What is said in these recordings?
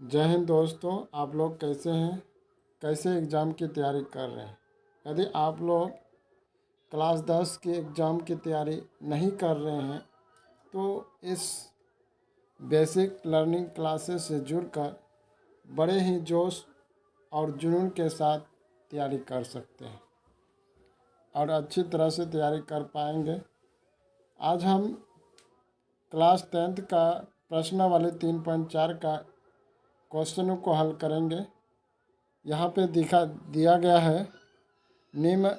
जय हिंद दोस्तों, आप लोग कैसे हैं? कैसे एग्ज़ाम की तैयारी कर रहे हैं? यदि आप लोग क्लास 10 के एग्ज़ाम की तैयारी नहीं कर रहे हैं तो इस बेसिक लर्निंग क्लासेस से जुड़कर बड़े ही जोश और जुनून के साथ तैयारी कर सकते हैं और अच्छी तरह से तैयारी कर पाएंगे। आज हम क्लास 10th का प्रश्नावली 3.4 का क्वेश्चनों को हल करेंगे। यहाँ पे दिया गया है, निम्न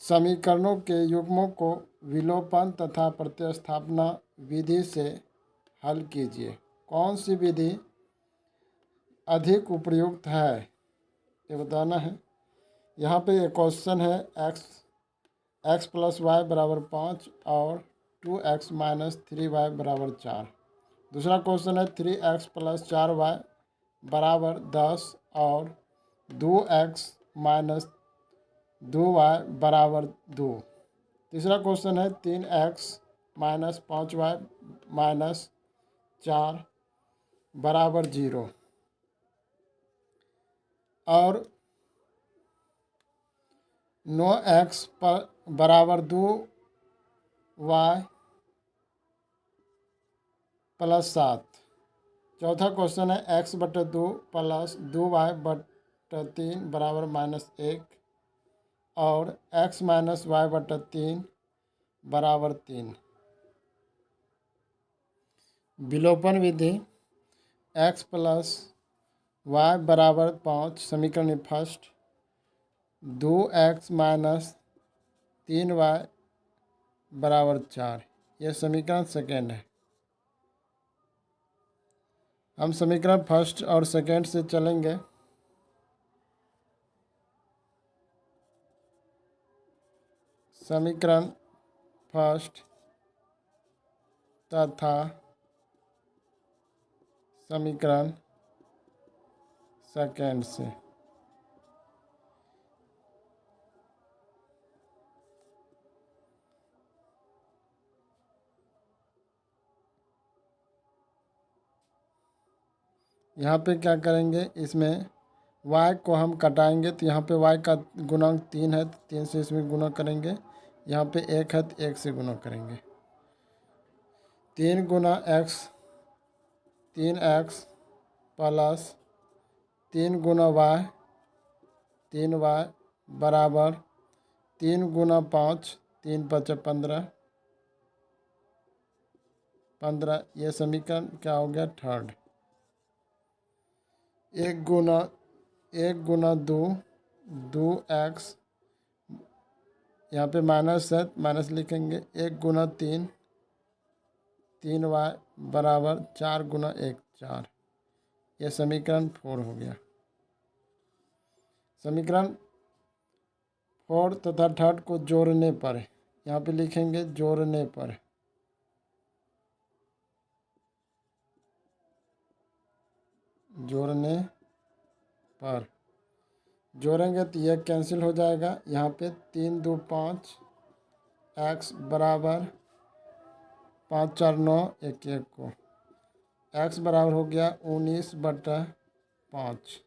समीकरणों के युग्मों को विलोपन तथा प्रतिस्थापना विधि से हल कीजिए। कौन सी विधि अधिक उपयुक्त है ये बताना है। यहाँ पे एक क्वेश्चन है, x प्लस वाई बराबर 5 और 2x माइनस 3y बराबर 4। दूसरा क्वेश्चन है 3x प्लस 4y बराबर 10 और 2x माइनस 2y बराबर 2। तीसरा क्वेश्चन है 3x माइनस 5y माइनस 4 बराबर 0 और 9x बराबर 2y प्लस 7। चौथा क्वेश्चन है x बटा 2 प्लस 2y बटा 3 बराबर माइनस 1 और x माइनस y बटा 3 बराबर 3। विलोपन विधि, x प्लस y बराबर 5 समीकरण फर्स्ट, 2x माइनस 3y बराबर 4 यह समीकरण सेकेंड है। हम समीकरण फर्स्ट और सेकेंड से चलेंगे। समीकरण फर्स्ट तथा समीकरण सेकेंड से। यहाँ पे क्या करेंगे, इसमें y को हम कटाएंगे तो यहाँ पे y का गुणांक 3 है तो 3 से इसमें गुणा करेंगे। यहाँ पे 1 है तो 1 से गुणा करेंगे। 3 गुना x 3x प्लस 3 गुना y 3y बराबर 3 गुना 5 3 5 15 15। ये समीकरण क्या हो गया, थर्ड। 1 गुना 2 2x, यहाँ पे माइनस है माइनस लिखेंगे। 1 गुना 3 3y बराबर 4 गुना 1 4। यह समीकरण 4 हो गया। समीकरण 4 तथा थर्ड को जोड़ने पर यहाँ पे लिखेंगे, जोड़ने पर जोड़ेंगे तो यह कैंसिल हो जाएगा। यहाँ पे 3 2 5 x बराबर 5 4 9 1 1 को x बराबर हो गया 19 बटा 5।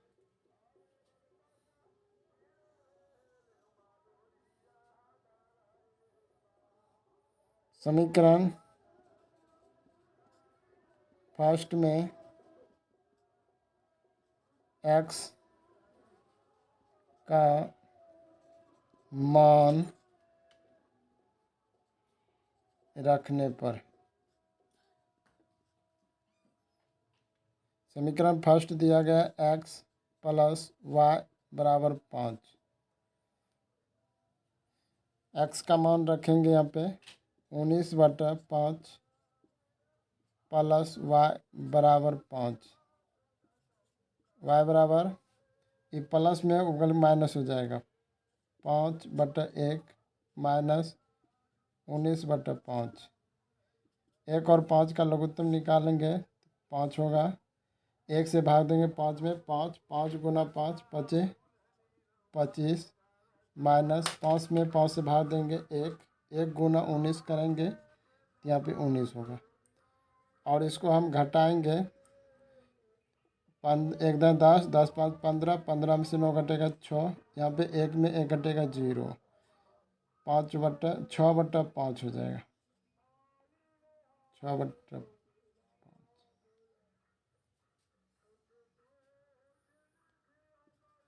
समीकरण फर्स्ट में x का मान रखने पर, समीकरण फर्स्ट दिया गया x प्लस वाई बराबर 5। x का मान रखेंगे यहाँ पे 19 बटा 5 प्लस वाई बराबर 5। वाई बराबर, ये प्लस में उगल माइनस हो जाएगा, 5 बटा 1 माइनस 19 बटा 5। 1 और 5 का लघुत्तम निकालेंगे 5 होगा। 1 से भाग देंगे 5 में, 5 5 गुना 5 25 25 माइनस 5 में 5 से भाग देंगे 1 1 गुना 19 करेंगे तो यहाँ पे 19 होगा। और इसको हम घटाएंगे एक 10, 10 5 15, 15 में से 9 घटेगा 6, यहाँ पे एक में 1 घटेगा 0, 6/5 हो जाएगा, 6/5।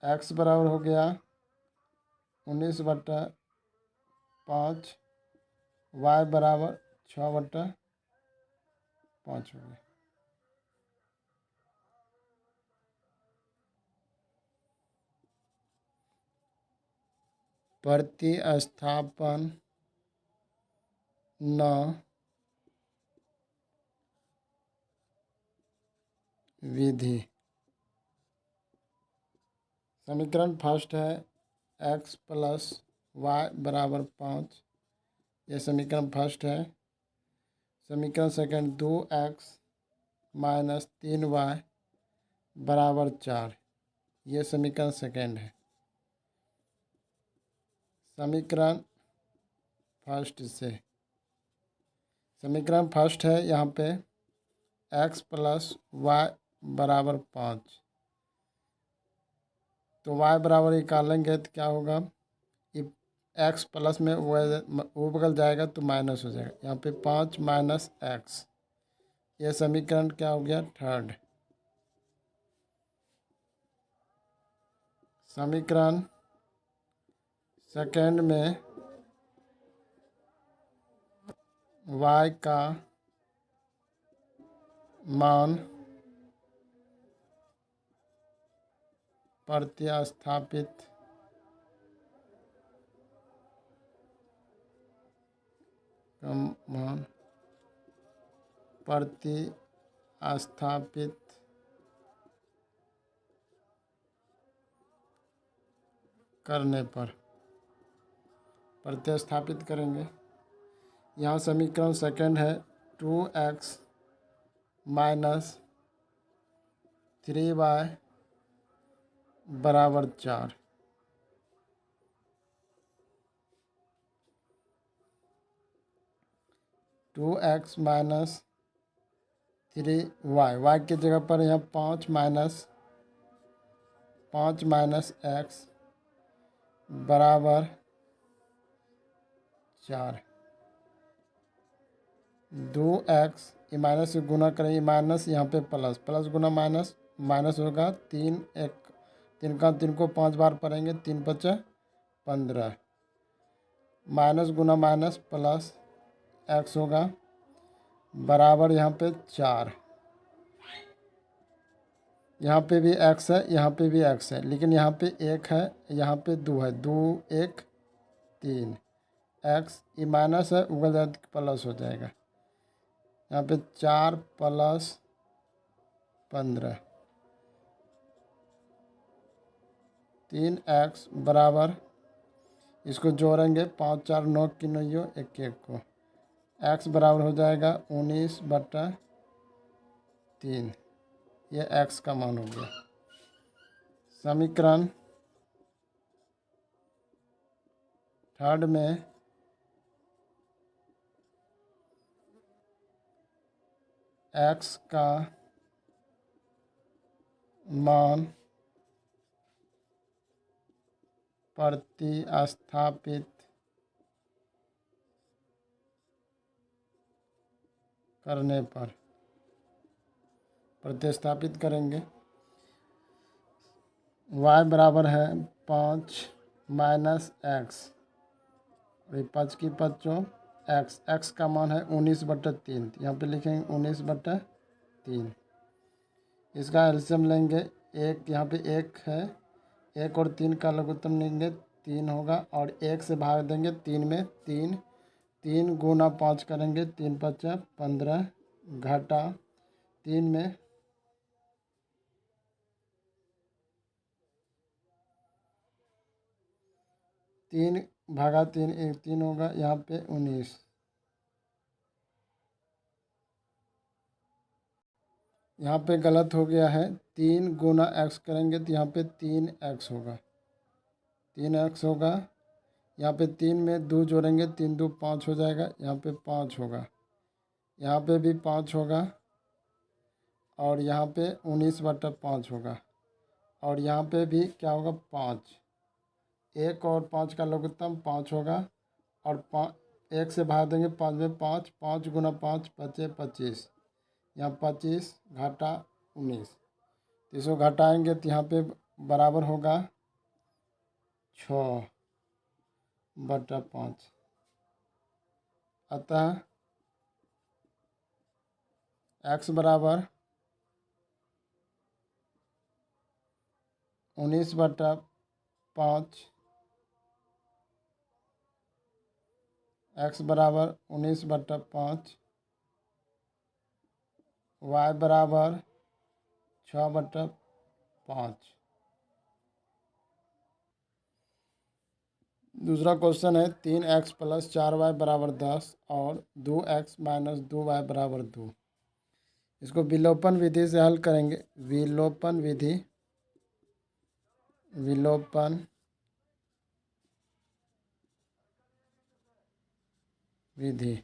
x बराबर हो गया 19/5, y बराबर 6/5 हो गया। प्रतिस्थापन न विधि। समीकरण फर्स्ट है x + y = 5, ये समीकरण फर्स्ट है। समीकरण सेकंड 2x - 3y = 4, ये समीकरण सेकंड है। समीकरण फर्स्ट से समीकरण फर्स्ट है यहाँ पे x + y = 5, तो y बराबर निकालेंगे तो क्या होगा, ये x प्लस में वो बगल जाएगा तो माइनस हो जाएगा, यहाँ पे 5 - x, ये समीकरण क्या हो गया, थर्ड। समीकरण सेकंड में y का मान प्रतिस्थापित करने पर प्रतिस्थापित करेंगे। यहाँ समीकरण सेकंड है 2x - 3y = 4, 2x - 3y, y की जगह पर यहाँ 5 - x = 4, 2x, ये माइनस से गुना करेंगे, माइनस यहाँ पे प्लस, प्लस गुना माइनस, माइनस होगा 3, 3 को 5 बार पढ़ेंगे, 3 × 5 = 15, माइनस गुना माइनस प्लस x होगा बराबर यहाँ पे 4, यहाँ पे भी x है, यहाँ पे भी x है, लेकिन यहाँ पे 1 है, यहाँ पे 2 है, 2 1 3, x ये माइनस है, उगल जाए तो प्लस हो जाएगा, यहाँ पे 4 + 15, 3x बराबर, इसको जोड़ेंगे 5 4 9 की 9 1 1 को, x बराबर हो जाएगा 19/3, ये x का मान हो गया। समीकरण थर्ड में x का मान प्रतिस्थापित करने पर प्रतिस्थापित करेंगे। y बराबर है 5 - x, और 5 की 5 x का मान है 19/3, यहाँ पे लिखेंगे 19/3, इसका एलसीएम लेंगे, एक यहाँ पे 1 है, 1 और 3 का लघुत्तम लेंगे 3 होगा, और 1 से भाग देंगे 3 में, 3 3 × 5 करेंगे, 3 × 5 = 15, घटा 3 में 3/3 3 होगा, यहाँ पे 19, यहाँ पे गलत हो गया है, 3 × x करेंगे तो यहाँ पे 3x होगा, 3x होगा, यहाँ पे 3 में 2 जोड़ेंगे, 3 2 5 हो जाएगा, यहाँ पे 5 होगा, यहाँ पे भी 5 होगा, और यहाँ पे 19/5 होगा, और यहाँ पे भी क्या होगा 5। 1 और 5 का लघुत्तम 5 होगा, और 1 से भाग देंगे 5 में 5, 5 गुना 5 बचे 25, यहाँ 25 घाटा 19, तो इसको घटाएंगे तो यहाँ पे बराबर होगा 6/5। अतः x बराबर 19/5, x बराबर 19/5, y बराबर 6/5। दूसरा क्वेश्चन है 3x + 4y बराबर 10 और 2x - 2y बराबर 2। इसको विलोपन विधि से हल करेंगे। विलोपन विधि, विलोपन विधि।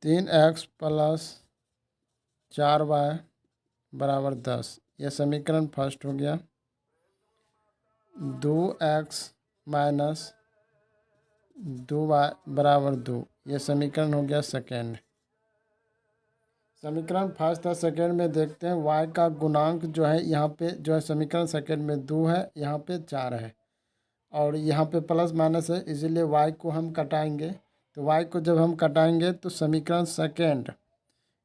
तीन एक्स प्लस 4y बराबर 10, यह समीकरण फर्स्ट हो गया। 2x - 2y बराबर 2, यह समीकरण हो गया सेकेंड। समीकरण फर्स्ट और सेकेंड में देखते हैं y का गुणांक जो है यहाँ पे जो है समीकरण सेकेंड में 2 है, यहाँ पे 4 है, और यहाँ पे प्लस माइनस है, इसीलिए y को हम कटाएंगे। तो y को जब हम कटाएंगे तो समीकरण सेकेंड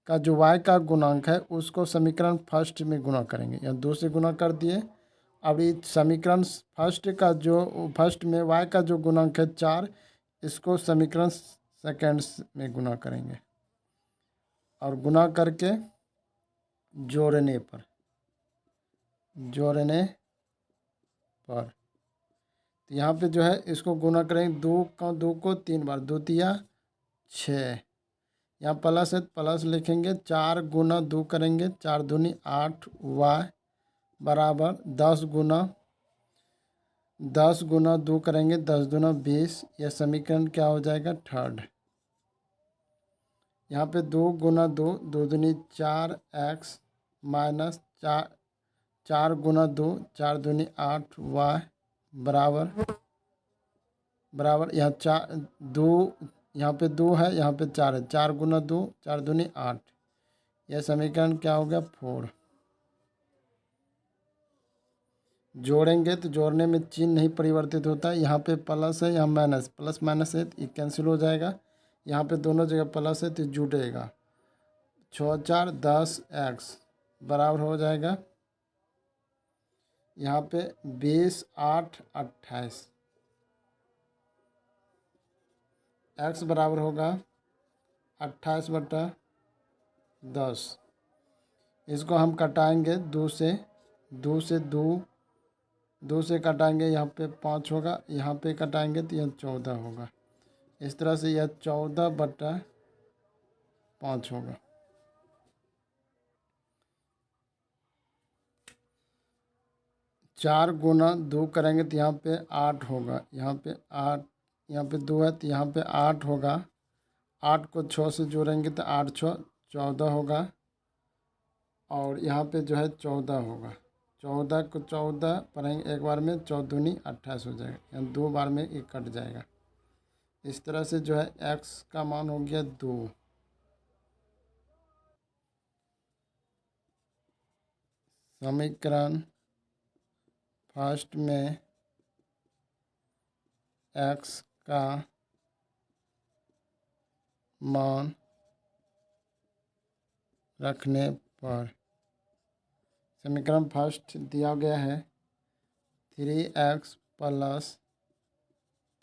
का जो y का गुणांक है उसको समीकरण फर्स्ट में गुणा करेंगे, या 2 से गुणा कर दिए। अब ये समीकरण फर्स्ट का जो फर्स्ट में y का जो गुणांक है 4, इसको समीकरण सेकेंड में गुणा करेंगे, और गुणा करके जोड़ने पर तो यहाँ पे जो है इसको गुणा करेंगे 2 को 3 बार, 2 तिया 6, यहाँ प्लस है प्लस लिखेंगे, 4 गुना 2 करेंगे, 4 दूनी 8, y बराबर 10 गुना 2 करेंगे, 10 दूना 20। यह समीकरण क्या हो जाएगा थर्ड। यहाँ पे 2 गुना 2, 2 दूनी 4x माइनस 4 गुना 2, 4 दूनी 8, y बराबर यहाँ 2, यहाँ पे 2 है, यहाँ पे 4 है, 4 गुना 2, 4 दूनी 8। यह समीकरण क्या हो गया 4। जोड़ेंगे तो जोड़ने में चिन्ह नहीं परिवर्तित होता है, यहाँ पे प्लस है, यहाँ माइनस, प्लस माइनस है तो कैंसिल हो जाएगा। यहाँ पे दोनों जगह प्लस है तो जुड़ेगा, 6 4 10x बराबर हो जाएगा यहाँ पे 20 8 28, x बराबर होगा 28/10। इसको हम कटाएंगे 2 से 2 से कटाएंगे, यहाँ पे 5 होगा, यहाँ पे कटाएंगे तो यह 14 होगा। इस तरह से यह 14/5 होगा। चार गुना 2 करेंगे तो यहाँ पे 8 होगा, यहाँ पे 8, यहाँ पे 2 है तो यहाँ पे 8 होगा। 8 को 6 से जोड़ेंगे तो 8 6 14 होगा, और यहाँ पे जो है 14 होगा। 14 को 14 पढ़ेंगे एक बार में, 14 दूनी 28 हो जाएगा, यहाँ 2 बार में ये कट जाएगा। इस तरह से जो है x का मान हो गया 2। समीकरण फर्स्ट में x का मान रखने पर समीकरण फर्स्ट दिया गया है 3x +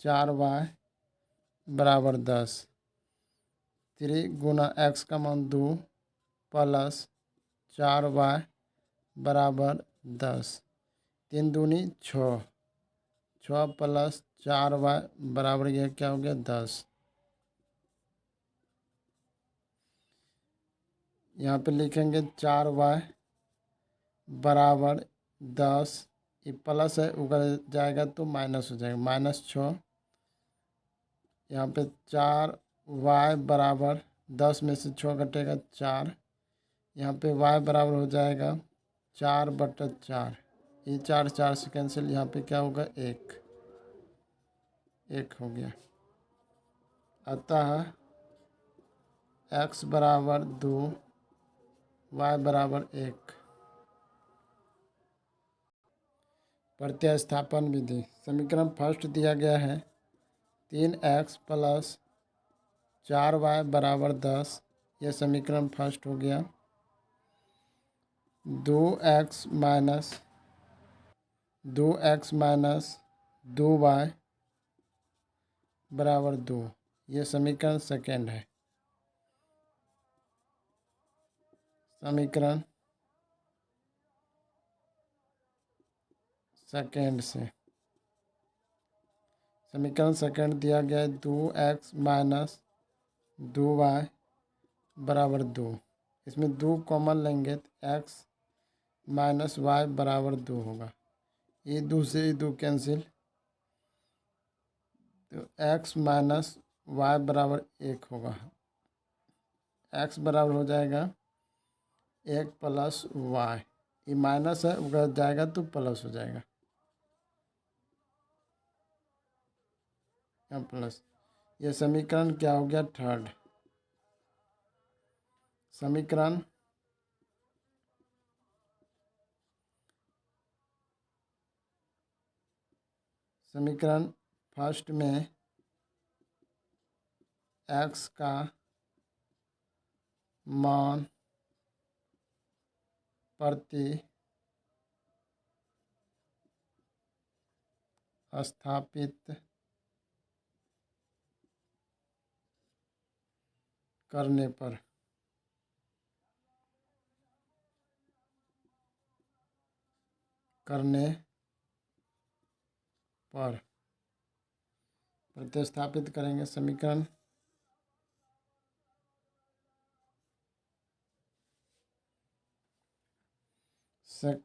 4y बराबर 10। 3 गुना x का मान 2 प्लस 4y बराबर 10, 3 दूनी 6, 6 + 4y बराबर यह क्या हो गया 10। यहाँ पे लिखेंगे 4y बराबर 10, ये प्लस है ऊपर जाएगा तो माइनस हो जाएगा, -6। यहाँ पे 4 y बराबर 10 में से 6 घटेगा 4। यहाँ पे y बराबर हो जाएगा 4/4। ये 4 4 से कैंसिल, यहाँ पे क्या होगा 1 हो गया। अतः x बराबर 2 y बराबर 1। प्रत्यास्थापन विधि। समीकरण फर्स्ट दिया गया है 3x प्लस 4y बराबर 10। यह समीकरण फर्स्ट हो गया। 2x माइनस 2y बराबर 2। यह समीकरण सेकेंड है। समीकरण सेकेंड से समीकरण सेकेंड दिया गया है 2x माइनस 2y बराबर 2। इसमें 2 कॉमन लेंगे तो x माइनस वाई बराबर 2 होगा। ये 2 से ये 2 कैंसिल, तो x माइनस वाई बराबर 1 होगा। x बराबर हो जाएगा 1 प्लस वाई। ये माइनस है, उधर जाएगा तो प्लस हो जाएगा, यहाँ प्लस। ये समीकरण क्या हो गया थर्ड। समीकरण फर्स्ट में x का मान प्रति स्थापित करने पर प्रतिस्थापित करेंगे। समीकरण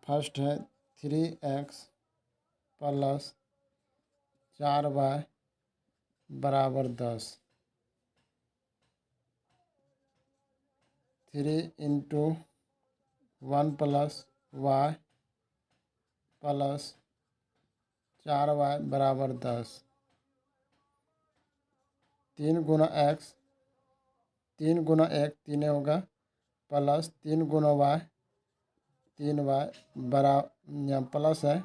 फर्स्ट है 3x प्लस 4y बराबर 10। 3 into 1 plus y plus 4y बराबर 10। 3 गुना x, 3 गुना 1 3 होगा, प्लस 3 गुना y 3y बराबर, यहाँ प्लस है,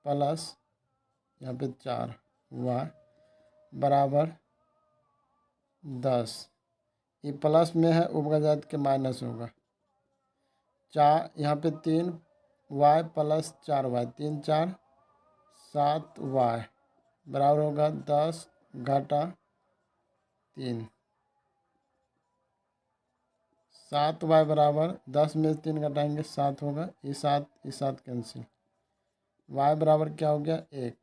प्लस यहाँ पे 4y बराबर 10। ये प्लस में है, ऊपर जात के माइनस होगा। 4 यहाँ पे 3y प्लस 4y, 3 4 7y बराबर होगा 10 घटा 3। 7y बराबर 10 में 3 घटाएंगे 7 होगा। ये 7 कैंसिल। y बराबर क्या हो गया 1।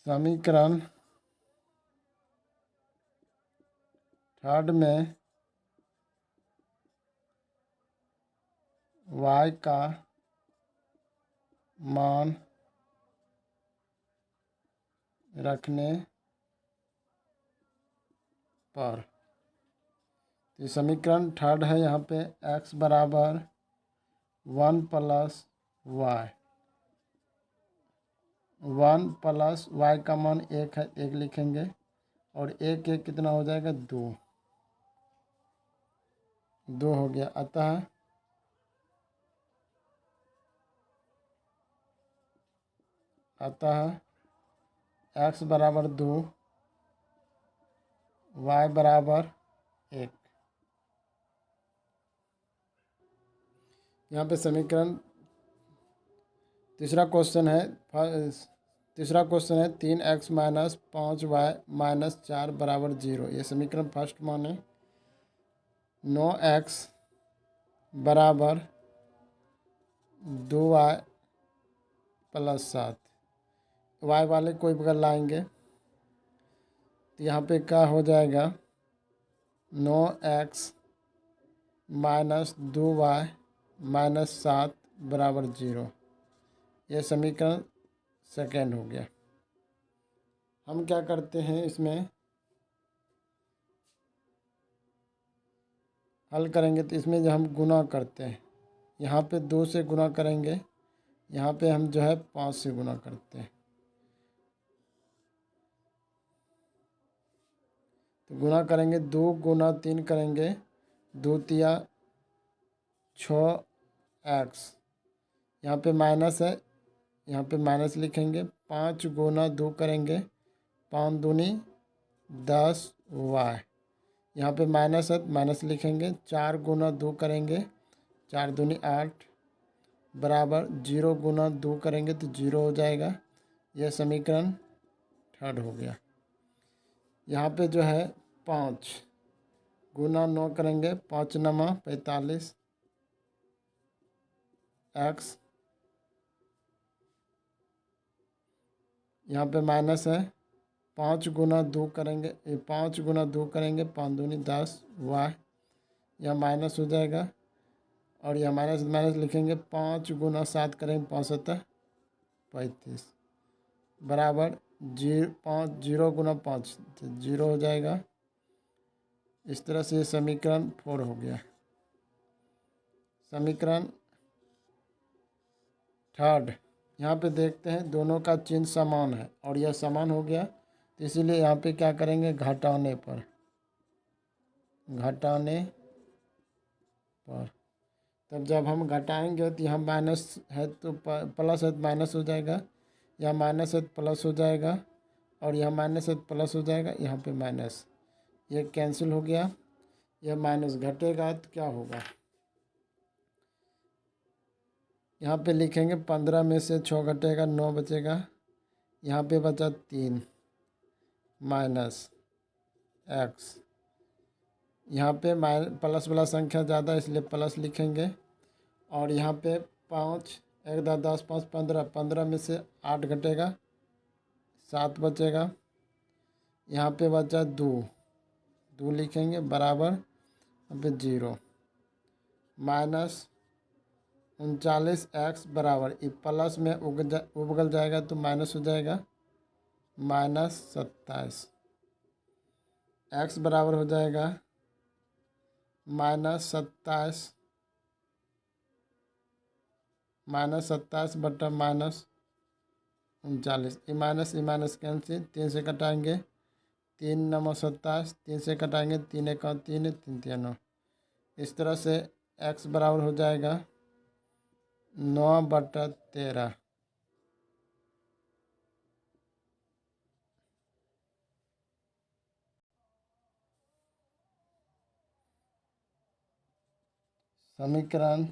समीकरण थर्ड में y का मान रखने पर, तो समीकरण थर्ड है। यहाँ पे x बराबर 1 प्लस वाई, 1 प्लस वाई का मान 1 है, 1 लिखेंगे, और 1 1 कितना हो जाएगा 2 हो गया। अतः x बराबर 2 y बराबर 1। यहाँ पे समीकरण तीसरा क्वेश्चन है 3x माइनस 5y माइनस 4 बराबर 0। ये समीकरण फर्स्ट माने 9x बराबर 2y प्लस 7। y वाले कोई बगल लाएंगे तो यहाँ पे क्या हो जाएगा 9x माइनस 2y माइनस 7 बराबर 0। यह समीकरण सेकेंड हो गया। हम क्या करते हैं, इसमें हल करेंगे तो इसमें जो हम गुना करते हैं, यहाँ पे 2 से गुना करेंगे, यहाँ पे हम जो है 5 से गुना करते हैं। तो गुना करेंगे, 2 गुना 3 करेंगे, 2 तिया 6x, यहाँ पे माइनस है, यहाँ पे माइनस लिखेंगे। 5 गुना 2 करेंगे, 5 दूनी 10y, यहाँ पे माइनस है माइनस लिखेंगे। 4 गुना 2 करेंगे, 4 दूनी 8 बराबर 0 गुना 2 करेंगे तो 0 हो जाएगा। यह समीकरण थर्ड हो गया। यहाँ पे जो है 5 गुना 9 करेंगे, 5 नमा 45 x, यहाँ पे माइनस है। 5 गुना 2 करेंगे, 5 गुना 2 करेंगे, 5 दूनी 10 y, यह माइनस हो जाएगा और यह माइनस माइनस लिखेंगे। 5 गुना 7 करेंगे, 5 7 35 बराबर 0 गुना 5 तो 0 हो जाएगा। इस तरह से समीकरण 4 हो गया। समीकरण थर्ड, यहाँ पे देखते हैं दोनों का चिन्ह समान है और यह समान हो गया, तो इसीलिए यहाँ पे क्या करेंगे, घटाने पर तब जब हम घटाएंगे तो यहाँ माइनस है तो प्लस है तो माइनस हो जाएगा, यहाँ माइनस है तो प्लस हो जाएगा और यहाँ माइनस है तो प्लस हो जाएगा, यहाँ पे माइनस, ये कैंसिल हो गया। यह माइनस घटेगा तो क्या होगा, यहाँ पे लिखेंगे 15 में से 6 घटेगा 9 बचेगा, यहाँ पे बचा 3 माइनस x, यहाँ पे प्लस वाला संख्या ज़्यादा इसलिए प्लस लिखेंगे और यहाँ पे 5 1 10 10 5 15, 15 में से 8 घटेगा 7 बचेगा, यहाँ पे बचा 2 लिखेंगे बराबर यहाँ पे 0 माइनस 39x बराबर, ये प्लस में उबगल जाएगा तो माइनस हो जाएगा, माइनस 27 x बराबर हो जाएगा माइनस 27 बटा माइनस 39, ये माइनस कैंसिल, 3 से कटाएंगे, 3 9 27, 3 से कटाएंगे, 3 1 3 3 3 9, इस तरह से x बराबर हो जाएगा 9 बटा 13। समीकरण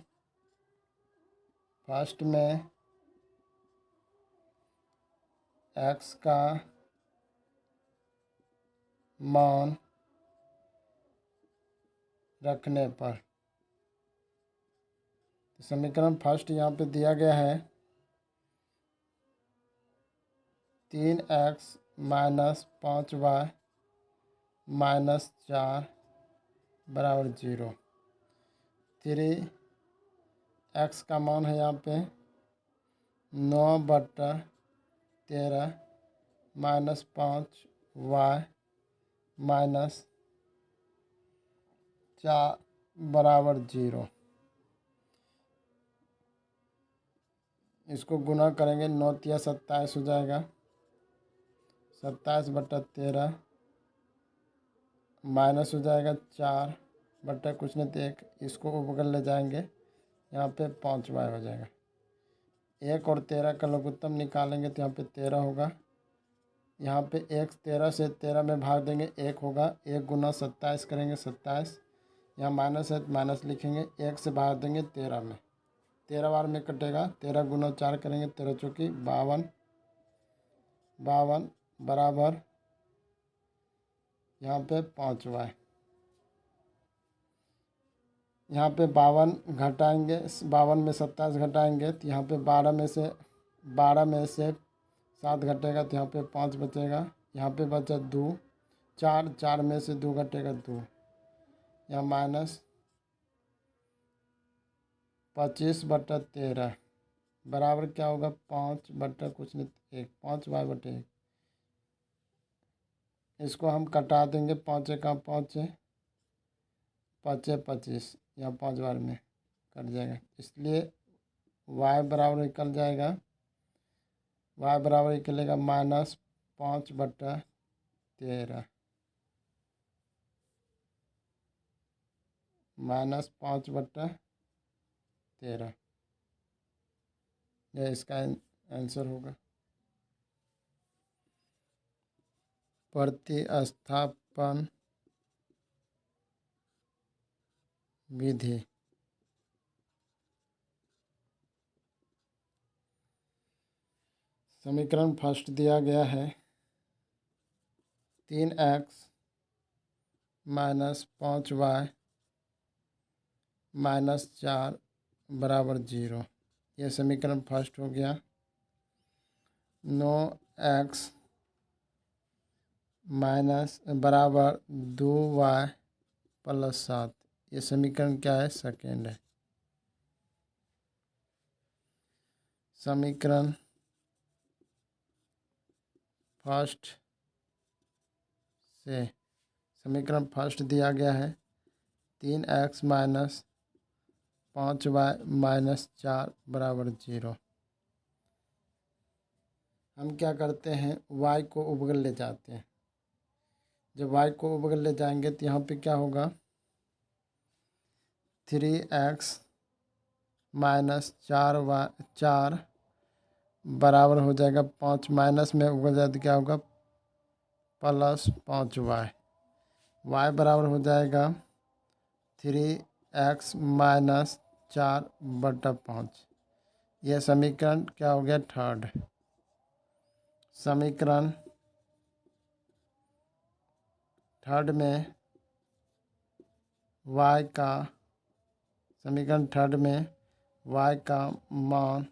फर्स्ट में x का मान रखने पर, तो समीकरण फर्स्ट यहाँ पे दिया गया है 3x माइनस 5y माइनस 4 बराबर 0। 3x का मान है यहाँ पे 9 बटा 13 माइनस 5y माइनस 4 बराबर 0। इसको गुना करेंगे, 9 तिया 27 हो जाएगा, 27 बटा 13 माइनस हो जाएगा 4 बटा कुछ नहीं तो 1, इसको बगल ले जाएंगे, यहाँ पे 5y हो जाएगा। 1 और 13 का लघुत्तम निकालेंगे तो यहाँ पे 13 होगा, यहाँ पे 1 13 से 13 में भाग देंगे 1 होगा, 1 गुना 27 करेंगे 27, यहाँ माइनस है तो माइनस लिखेंगे, 1 से भाग देंगे 13 में, 13 बार में कटेगा, 13 गुना 4 करेंगे 13 चौकी 52 बराबर यहाँ पे 5y, यहाँ पे 52 घटाएंगे, 52 में 27 घटाएंगे तो यहाँ पे 12 में से 7 घटेगा तो यहाँ पे 5 बचेगा, यहाँ पे बचा 2 4 में से 2 घटेगा 2, यहाँ माइनस 25 बटा 13 बराबर क्या होगा 5 बटा कुछ नहीं 1, 5y बटे 1, इसको हम कटा देंगे। 5 एका 5, 5 25, यहाँ 5 बार में कट जाएगा, इसलिए y बराबर निकल जाएगा, y बराबर निकलेगा -5/13, -5/13, यह इसका आंसर होगा। प्रतिस्थापन विधि। समीकरण फर्स्ट दिया गया है 3x - 5y - 4 बराबर 0। यह समीकरण फर्स्ट हो गया। 9x बराबर 2y + 7, ये समीकरण क्या है? सेकेंड है। समीकरण फर्स्ट से समीकरण फर्स्ट दिया गया है 3x - 5y - 4 बराबर 0। हम क्या करते हैं, y को उबगल ले जाते हैं। जब y को उबगल ले जाएंगे तो यहाँ पे क्या होगा, 3x - 4 बराबर हो जाएगा 5, माइनस में उबगल जाए तो क्या होगा, +5y। y बराबर हो जाएगा 3x - 4/5। यह समीकरण क्या हो गया, थर्ड। समीकरण थर्ड में y का मान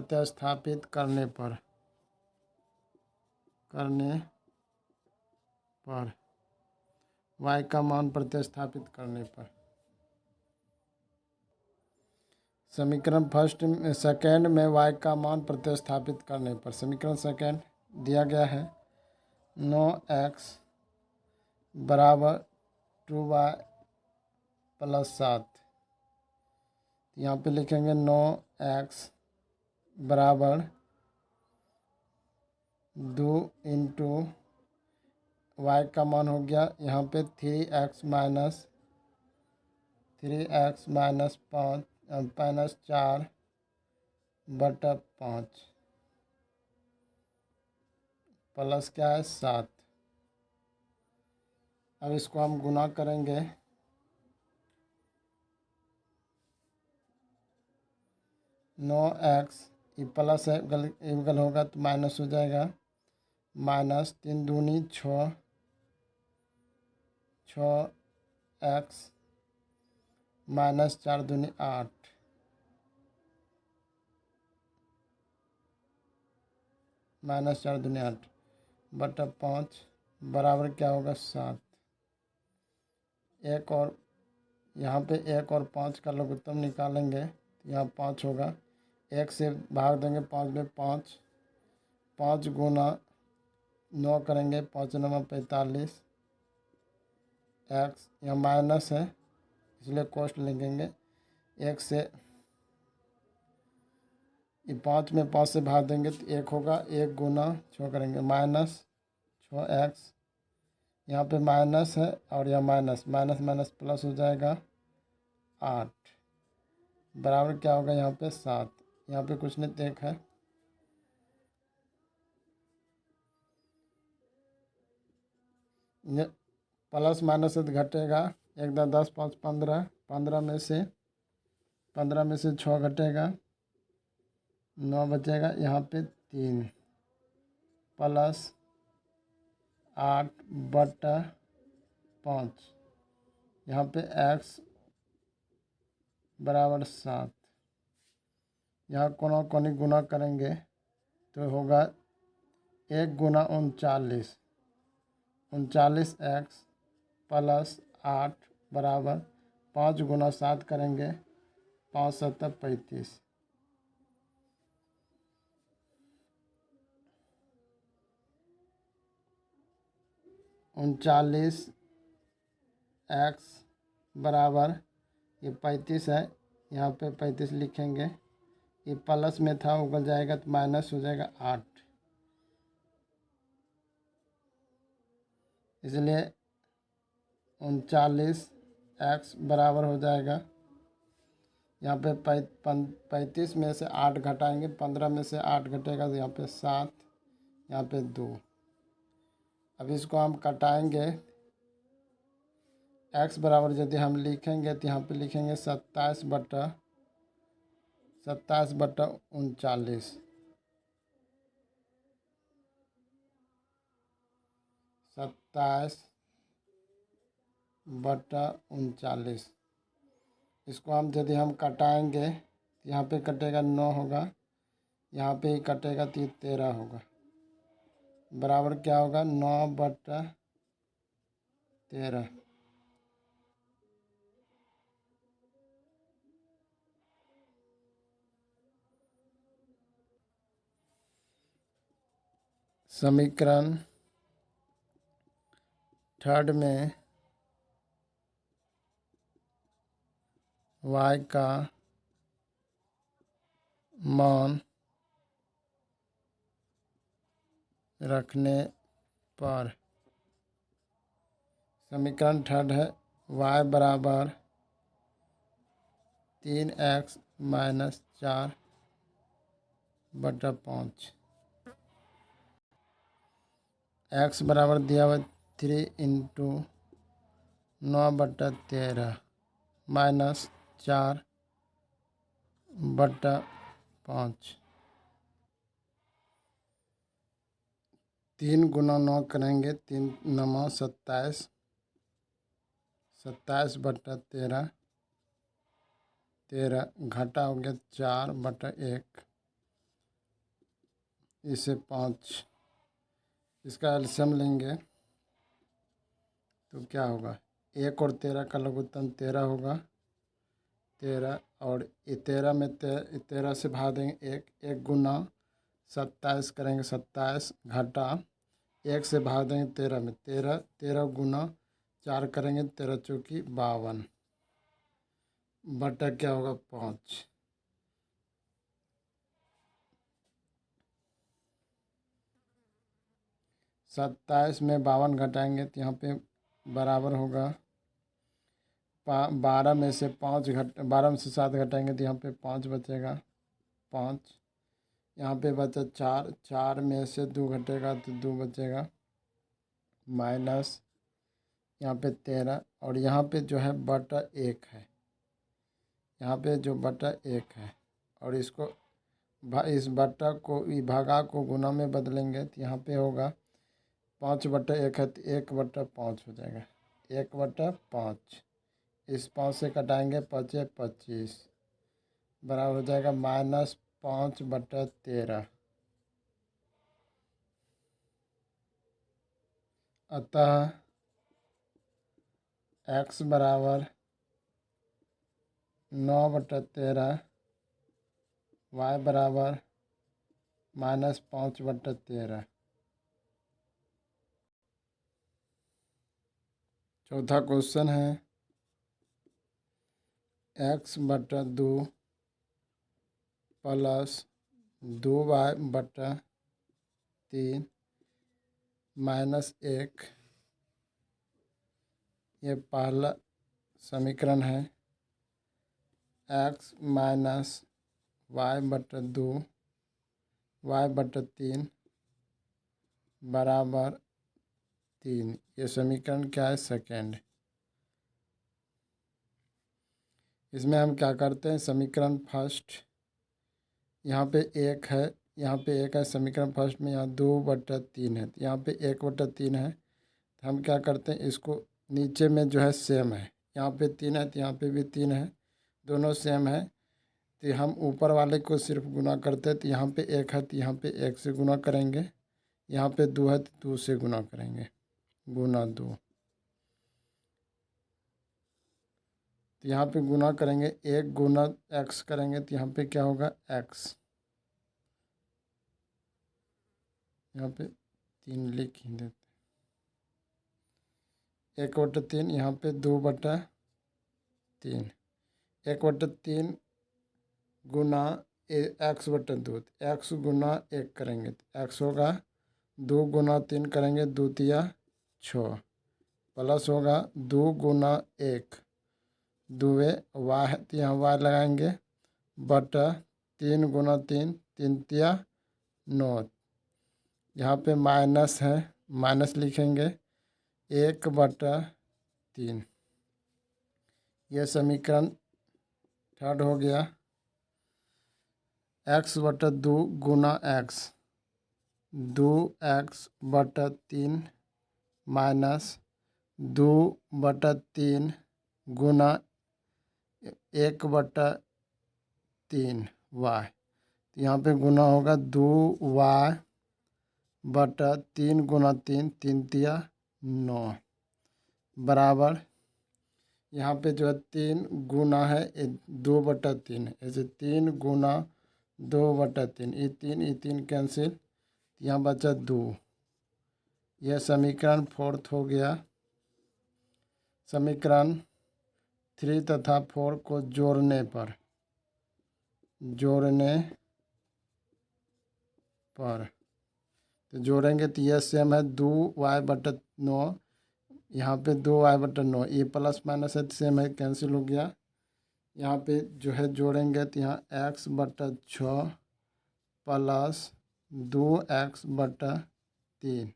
प्रतिस्थापित करने पर y का मान प्रतिस्थापित करने पर समीकरण फर्स्ट सेकेंड में y का मान प्रतिस्थापित करने पर समीकरण सेकेंड दिया गया है 9x बराबर 2y + 7। यहाँ पे लिखेंगे 9x बराबर 2 × y का मान हो गया यहाँ पे 3x - 4/5 प्लस क्या है 7। अब इसको हम गुना करेंगे, 9x ये प्लस है, इक्वल होगा तो माइनस हो जाएगा, -3 दूनी 6, 6x -4 दूनी 8, -4 दूनी 8/5 बराबर क्या होगा, 7। एक और यहाँ पे 1 और 5 का लघुत्तम निकालेंगे तो यहाँ 5 होगा, 1 से भाग देंगे 5 में 5, 5 गुना 9 करेंगे, 5 9 45, x यहाँ माइनस है इसलिए कोष्ट लिखेंगे। 1 से 5 में 5 से भाग देंगे तो 1 होगा, 1 गुना 6 करेंगे -6x, यहाँ पे माइनस है और यहाँ माइनस माइनस प्लस हो जाएगा 8 बराबर क्या होगा, यहाँ पे 7। यहाँ पे कुछ नहीं देख है, ये प्लस माइनस से घटेगा, 1 10 5 15, 15 में से 6 घटेगा, 9 बचेगा, यहाँ पे 3 + 8/5, यहाँ पे x बराबर 7। यहाँ कोना कोनी गुना करेंगे तो होगा 1 गुना 39x + 8 बराबर 5 गुना 7 करेंगे, 5 7 35, 39 एक्स बराबर, ये 35 है, यहाँ पे 35 लिखेंगे, ये प्लस में था उगल जाएगा तो माइनस हो जाएगा 8, इसलिए 39 एक्स बराबर हो जाएगा, यहाँ पे 35 में से 8 घटाएंगे, 15 में से 8 घटेगा तो यहाँ पे 7, यहाँ पे 2। अब इसको हम कटाएंगे, एक्स बराबर यदि हम लिखेंगे तो यहाँ पे लिखेंगे 27 बटा 39, 27 बटा 39। इसको हम यदि हम कटाएंगे तो यहाँ पे कटेगा 9 होगा, यहाँ पे ही कटेगा तो 13 होगा, बराबर क्या होगा 9 बटा 13। समीकरण थर्ड में y का मान रखने पर, समीकरण थर्ड है y बराबर 3x माइनस 4 बटा 5, x बराबर दिया हुआ 3 इंटू 9 बटा 13 माइनस 4 बटा 5, 3 गुना 9 करेंगे, 3 9 27, 27 बटा 13, 13 घटा हो गया 4 बटा 1, इसे 5, इसका एलसीएम लेंगे तो क्या होगा, 1 और 13 का लघुत्तम 13 होगा, 13 और 13 में 13 से भाग देंगे 1 गुना 27 करेंगे, 27 घटा 1 से भाग देंगे 13 में, 13 गुना 4 करेंगे, 13 चौकी 52 बटा क्या होगा 5, 27 में 52 घटाएंगे तो यहाँ पे बराबर होगा 12 में से 12 में से 7 घटाएंगे तो यहाँ पे 5 बचेगा, 5 यहाँ पे बचा 4, 4 में से 2 घटेगा तो 2 बचेगा, माइनस यहाँ पे 13 और यहाँ पे जो है बटा 1 है, यहाँ पे जो बटा 1 है और इसको इस बटा को भागा को गुना में बदलेंगे तो यहाँ पे होगा 5 बटा 1 है तो 1 बटा 5 हो जाएगा, 1 बटा 5, इस 5 से कटाएंगे 5 25 बराबर हो जाएगा माइनस 5 बटा 13। अतः x बराबर 9 बटा 13, y बराबर माइनस 5 बटा 13। चौथा क्वेश्चन है x बटा 2 प्लस 2y बटा 3 माइनस 1, ये पहला समीकरण है, x माइनस y बटा 2 y बटा 3 बराबर 3, ये समीकरण क्या है सेकेंड। इसमें हम क्या करते हैं, समीकरण फर्स्ट यहाँ पे 1 है, यहाँ पे 1 है, समीकरण फर्स्ट में यहाँ 2 बटा 3 है, यहाँ पे 1 बटा 3 है, तो हम क्या करते हैं इसको नीचे में जो है सेम है, यहाँ पे 3 है तो यहाँ पे भी 3 है, दोनों सेम है, तो हम ऊपर वाले को सिर्फ गुना करते हैं, तो यहाँ पे 1 है तो यहाँ पे 1 से गुना करेंगे, यहाँ पे 2 है तो 2 से गुना करेंगे, गुना 2, तो यहाँ पे गुना करेंगे, 1 गुना x करेंगे तो यहाँ पे क्या होगा x, यहाँ पे 3 लिख ही देते, 1/3, यहाँ पे 2/3, 1/3 गुना x/2, x गुना 1 करेंगे तो x होगा, 2 गुना 3 करेंगे 2 तिया 6, प्लस होगा 2 गुना 1 2 वाई है तो यहाँ वाई लगाएंगे, बटा 3 गुना 3 3 तिया 9, यहाँ पे माइनस है, माइनस लिखेंगे 1/3, यह समीकरण थर्ड हो गया। x/2 गुना x, 2x/3 माइनस 2/3 गुना 1/3 वाई, तो यहाँ पे गुना होगा 2y/3 गुना 3 3 तिया 9, बराबर यहाँ पे जो है 3 गुना है 2/3 है, ऐसे 3 गुना 2/3, ये 3 कैंसिल, यहाँ बचा 2, यह समीकरण फोर्थ हो गया। समीकरण 3 तथा 4 को जोड़ने पर तो जोड़ेंगे तो यह सेम है 2y/9, यहाँ पे 2y/9, ये प्लस माइनस है सेम है, कैंसिल हो गया। यहाँ पे जो है जोड़ेंगे तो यहाँ x/6 प्लस 2x/3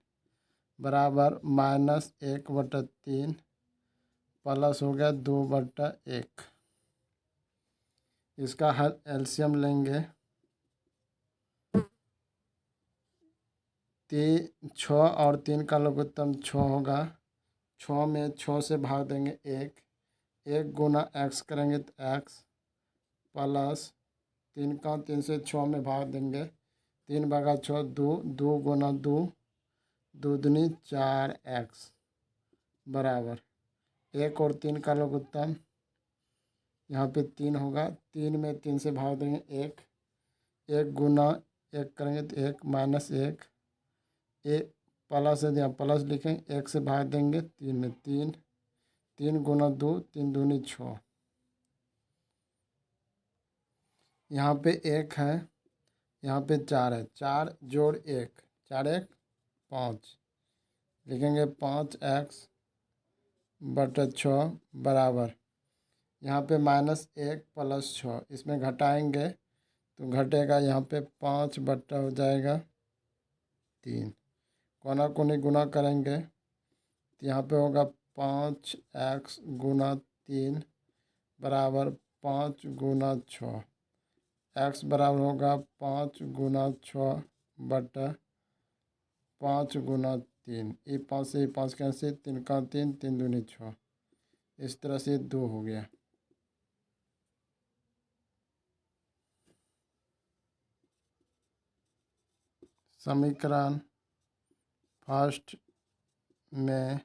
बराबर माइनस 1/3 प्लस हो गया 2/1। इसका हल एलसीएम लेंगे, 6 और 3 का लघुत्तम 6 होगा, 6 में 6 से भाग देंगे 1 गुना x करेंगे तो x प्लस 3 का 3 से 6 में भाग देंगे, 3/6 2, 2 गुना 2 2 दूनी 4x बराबर 1 और 3 का लघुत्तम, यहाँ पे 3 होगा, 3 में 3 से भाग देंगे 1 गुना 1 करेंगे तो 1 माइनस 1 प्लस है, यहाँ प्लस लिखेंगे, 1 से भाग देंगे 3 में 3 गुना 2 3 दूनी 6, यहाँ पे 1 है, यहाँ पे 4 है, 4 जोड़ 1 4 1 5, लिखेंगे 5x/6 बराबर, यहाँ पे -1 प्लस 6, इसमें घटाएंगे तो घटेगा, यहाँ पे 5 बट्टा हो जाएगा 3, कोना कोनी गुना करेंगे तो यहाँ पे होगा 5x गुना 3 बराबर 5 गुना 6, x बराबर होगा 5 गुना 6 बटा 5 गुना 3, ये 5 से 5 कैंसिल, 3 का 3 3 दूनी 6, इस तरह से 2 हो गया। समीकरण फर्स्ट में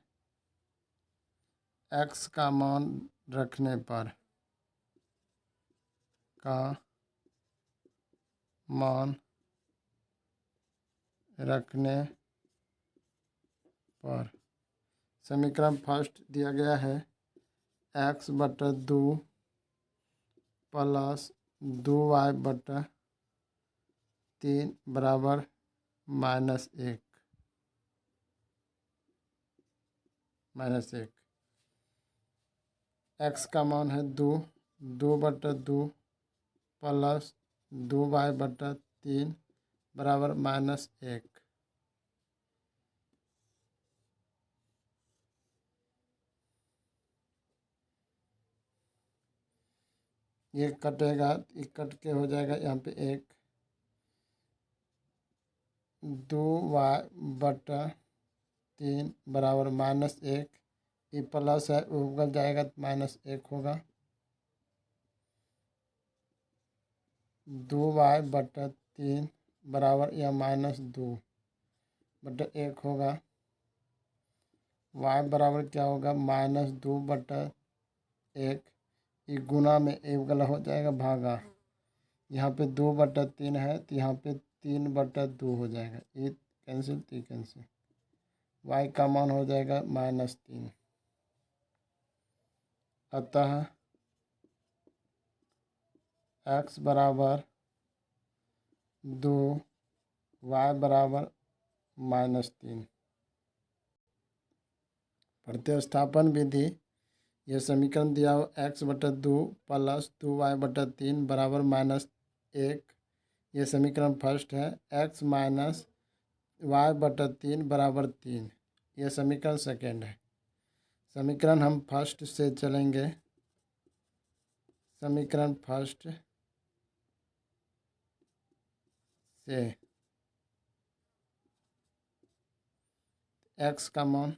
x का मान रखने पर समीकरण फर्स्ट दिया गया है x/2 प्लस 2y/3 बराबर -1 x का मान है 2/2 प्लस 2y/3 बराबर -1, ये कटेगा, ये कट के हो जाएगा, यहाँ पे 1 2y/3 बराबर -1, ये प्लस है उगल जाएगा तो -1 होगा, 2y/3 बराबर या -2/1 होगा, y बराबर क्या होगा -2/1, ये गुना में ए वाला हो जाएगा भागा, यहाँ पे 2/3 है तो यहाँ पे 3/2 हो जाएगा, ये कैंसिल तो कैंसिल। y का मान हो जाएगा -3। अतः x बराबर 2, y बराबर -3। प्रतिस्थापन विधि, यह समीकरण दिया हो x/2 + 2y/3 बराबर -1। ये समीकरण फर्स्ट है। x - y/3 बराबर 3, यह समीकरण सेकेंड है। समीकरण हम फर्स्ट से चलेंगे। समीकरण फर्स्ट से x का मान,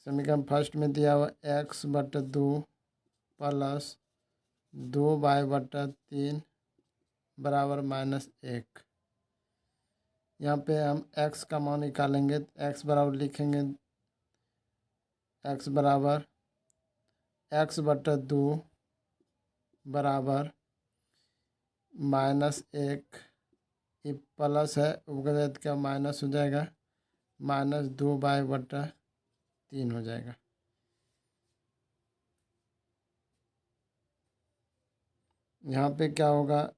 समीकरण फर्स्ट में दिया हुआ x/2 + 2y/3 बराबर -1। यहाँ पे हम x का मान निकालेंगे। x बराबर लिखेंगे, x बराबर x/2 बराबर -1, ये प्लस है उगैर क्या माइनस हो जाएगा, -2y/3 हो जाएगा। यहाँ पे क्या होगा,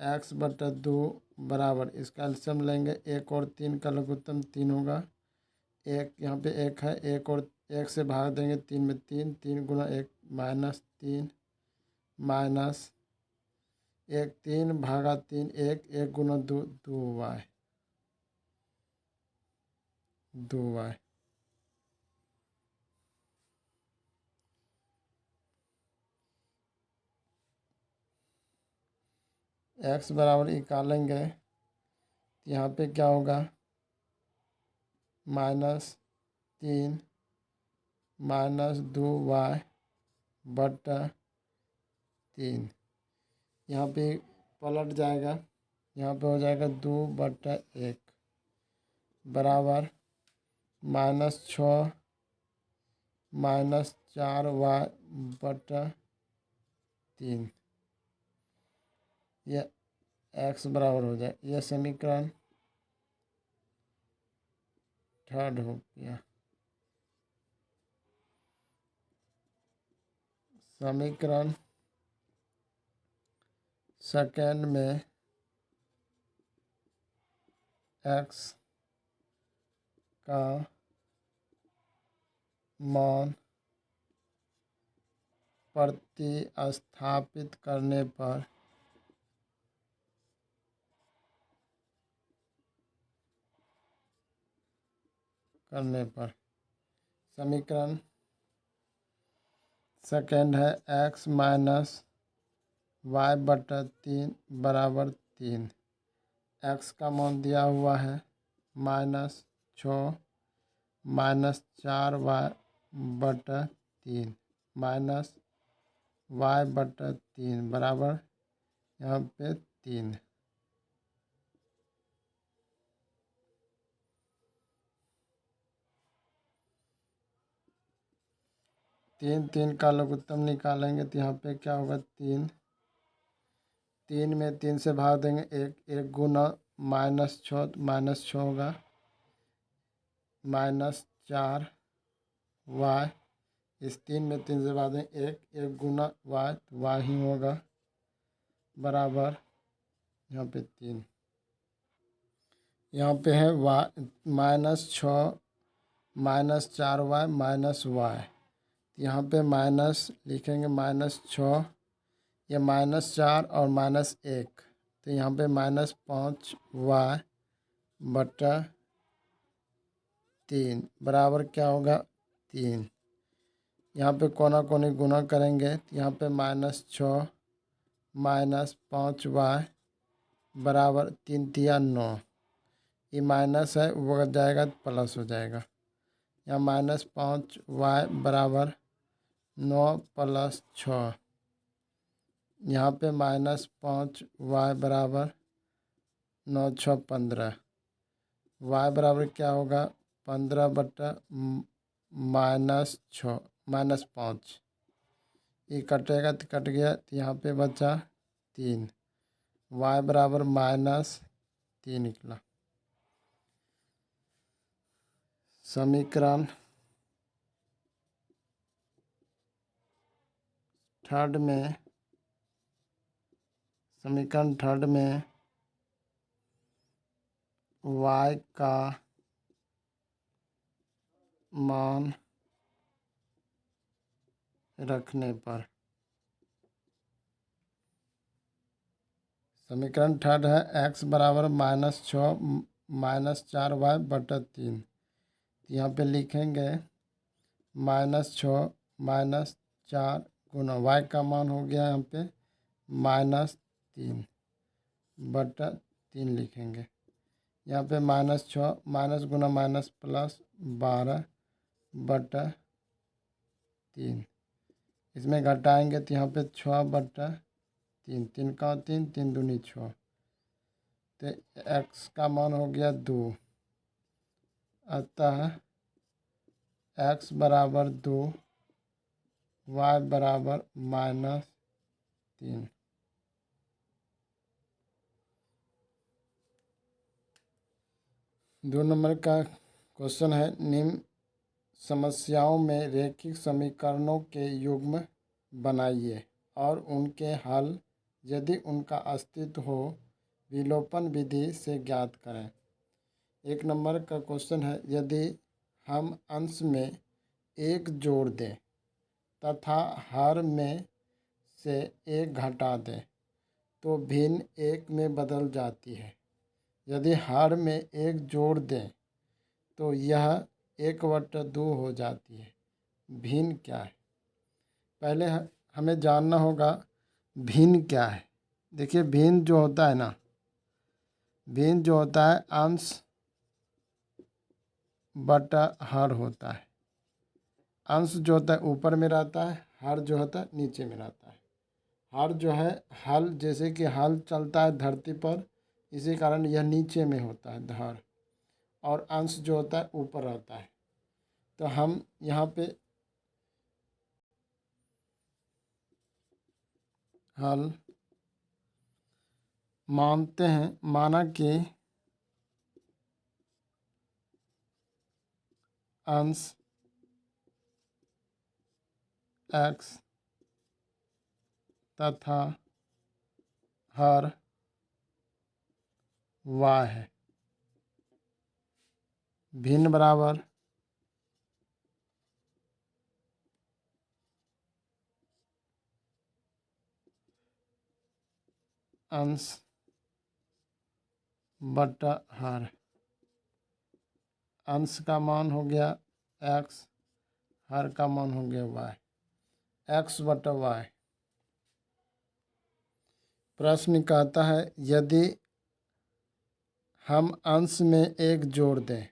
x/2 बराबर, इसका एलसीएम लेंगे, 1 और 3 का लघुत्तम 3 होगा। एक यहाँ पे 1 है, 1 और 1 से भाग देंगे 3 में, 3 3 गुना 1 -3 माइनस 1 3 भागा 3 1 1 गुना 2 2y 2y। x बराबर निकालेंगे, यहाँ पे क्या होगा, -3 -2y/3। यहाँ पे पलट जाएगा, यहाँ पे हो जाएगा 2/1 बराबर -6 -4y/3। यह x बराबर हो जाए, यह समीकरण थर्ड हो गया। समीकरण सेकेंड में x का मान प्रतिस्थापित करने पर समीकरण सेकेंड है x - y/3 बराबर 3। x का मान दिया हुआ है -6 -4y/3 y/3 बराबर यहाँ पे 3। 3 3 का लघुत्तम निकालेंगे तो यहाँ पे क्या होगा, 3 3 में 3 से भाग देंगे 1 1 गुना -6 -6 होगा, -4y, इस 3 में 3 से भाग देंगे 1 1 गुना y तो y ही होगा बराबर यहाँ पे 3। यहाँ पे है y -6 -4y -y, यहाँ पे माइनस लिखेंगे, -6, ये -4 और -1, तो यहाँ पे -5y/3 बराबर क्या होगा, 3। यहाँ पे कोना कोनी गुना करेंगे तो यहाँ पे -6 -5y बराबर 3 तिया 9, ये माइनस है वो जाएगा तो प्लस हो जाएगा। यहाँ -5y बराबर 9 + 6, यहाँ पे -5y बराबर 9 6 15, y बराबर क्या होगा, 15/, -6 -5, ये कटेगा तो कट गया, तो यहाँ पे बचा 3, y बराबर -3 निकला। समीकरण थर्ड में y का मान रखने पर, समीकरण थर्ड है x बराबर -6 -4y/3, यहाँ पे लिखेंगे -6 -4 गुना y का मान हो गया यहाँ पे -3/3 लिखेंगे। यहाँ पे -6 माइनस गुना माइनस प्लस 12/3, इसमें घटाएंगे तो यहाँ पे 6/3, 3 का 3, 3 दूनी 6, तो x का मान हो गया 2, अतः x बराबर 2, y बराबर -3। दो नंबर का क्वेश्चन है, निम्न समस्याओं में रैखिक समीकरणों के युग्म बनाइए और उनके हल, यदि उनका अस्तित्व हो, विलोपन विधि से ज्ञात करें। एक नंबर का क्वेश्चन है, यदि हम अंश में 1 जोड़ दें तथा हर में से 1 घटा दें तो भिन्न 1 में बदल जाती है। यदि हर में 1 जोड़ दें तो यह 1/2 हो जाती है। भिन्न क्या है? पहले हमें जानना होगा भिन्न क्या है। देखिए, भिन्न जो होता है ना, भिन्न जो होता है अंश बटा हर होता है। अंश जो होता है ऊपर में रहता है, हर जो होता है नीचे में रहता है। हर जो है हल, जैसे कि हल चलता है धरती पर, इसी कारण यह नीचे में होता है हर, और अंश जो होता है ऊपर रहता है। तो हम यहाँ पे हल मानते हैं, माना कि अंश x तथा हर y है। भिन्न बराबर अंश बटा हर। अंश का मान हो गया x, हर का मान हो गया y, x/y। प्रश्न कहता है, यदि हम अंश में 1 जोड़ दें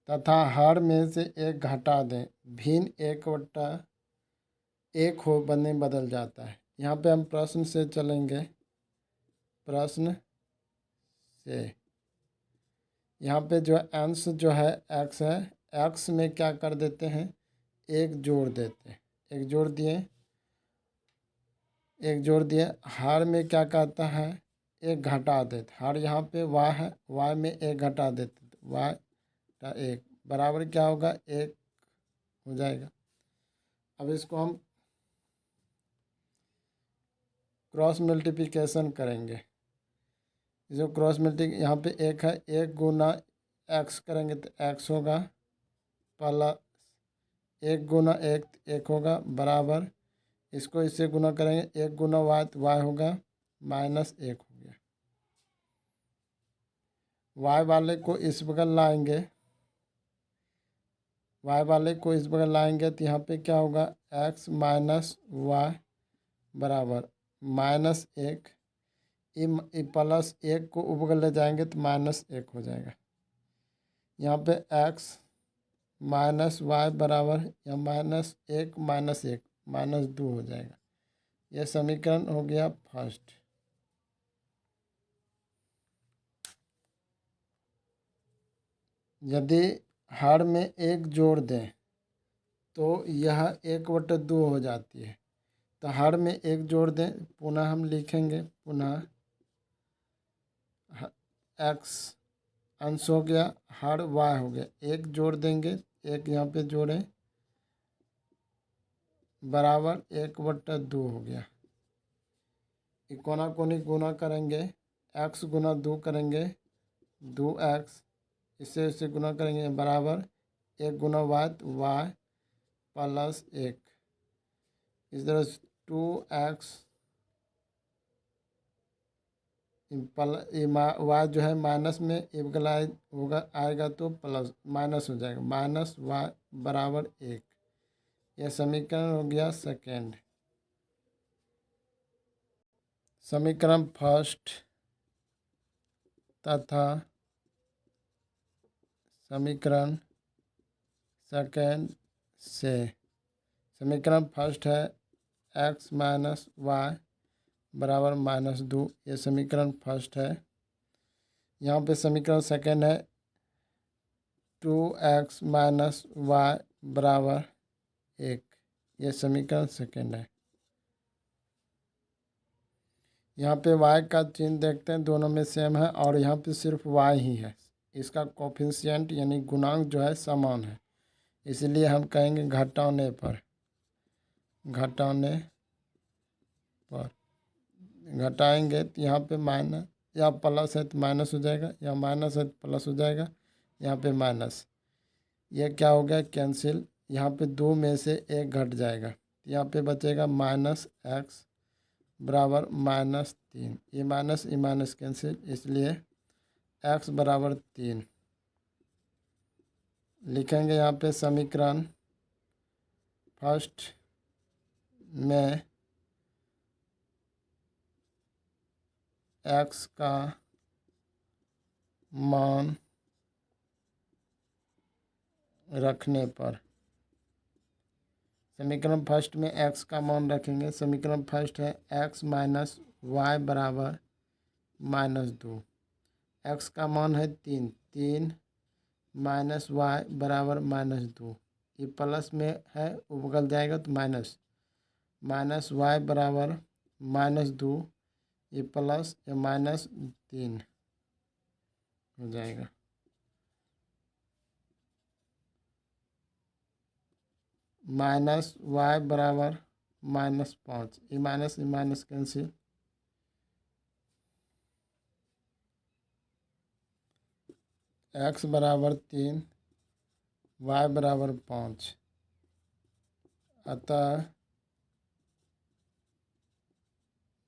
तथा हर में से 1 घटा दें, भिन्न 1/1 हो बनने बदल जाता है। यहाँ पे हम प्रश्न से चलेंगे, प्रश्न से। यहाँ पे जो अंश जो है x है, x में क्या कर देते हैं, 1 जोड़ देते हैं। 1 जोड़ दिए, 1 जोड़ दिए। हर में क्या कहता है, 1 घटा देते। हर यहाँ पे y है, y में 1 घटा देते, y का 1 बराबर क्या होगा, 1 हो जाएगा। अब इसको हम क्रॉस मल्टीप्लिकेशन करेंगे। जो क्रॉस मल्टीप्लिकेशन यहाँ पे 1 है, 1 गुना x करेंगे तो x होगा, प्लस 1 गुना 1 होगा, बराबर इसको इससे गुना करेंगे, 1 गुना y तो y होगा -1 हो गया। y वाले को इस बगल लाएंगे, y वाले को इस बगल लाएंगे तो यहाँ पे क्या होगा, x माइनस y बराबर -1, प्लस 1 को बगल ले जाएंगे तो -1 हो जाएगा। यहाँ पे x माइनस y बराबर या -1 -1 -2 हो जाएगा। यह समीकरण हो गया फर्स्ट। यदि हर में 1 जोड़ दें तो यह 1/2 हो जाती है। तो हर में 1 जोड़ दें, पुनः हम लिखेंगे, पुनः x अंश हो गया, हर y हो गया, 1 जोड़ देंगे, 1 यहाँ पे जोड़ें, बराबर 1/2 हो गया। कोना कोनी गुना करेंगे, x गुना 2 करेंगे, 2x, इससे गुना करेंगे, बराबर 1 गुना y, तो y प्लस 1, इस तरह 2x y जो है माइनस में इक्वलाइज होगा, आएगा तो प्लस माइनस हो जाएगा, माइनस y बराबर 1। यह समीकरण हो गया सेकेंड। समीकरण फर्स्ट तथा समीकरण सेकेंड से, समीकरण फर्स्ट है x माइनस वाई बराबर -2, ये समीकरण फर्स्ट है। यहाँ पे समीकरण सेकेंड है 2x माइनस वाई बराबर 1, ये समीकरण सेकेंड है। यहाँ पे y का चिन्ह देखते हैं, दोनों में सेम है, और यहाँ पे सिर्फ y ही है, इसका कोफिशिएंट यानी गुणांक जो है समान है, इसलिए हम कहेंगे घटाने पर, घटाएंगे तो यहाँ पे माइनस या प्लस है तो माइनस हो जाएगा, या माइनस है तो प्लस हो जाएगा, यहाँ पे माइनस, ये क्या हो गया कैंसिल, यहाँ पे 2 में से 1 घट जाएगा, यहाँ पे बचेगा -x बराबर -3, ये माइनस कैंसिल, इसलिए x बराबर 3 लिखेंगे। यहाँ पे समीकरण फर्स्ट में x का मान रखने पर, समीकरण फर्स्ट में x का मान रखेंगे, समीकरण फर्स्ट है x माइनस वाई बराबर -2, x का मान है 3 माइनस वाई बराबर -2, ये प्लस में है उबगल जाएगा तो माइनस वाई बराबर -2, ये प्लस या -3 हो जाएगा, माइनस वाई बराबर -5, ये माइनस कैंसिल, x बराबर 3 y बराबर 5, अतः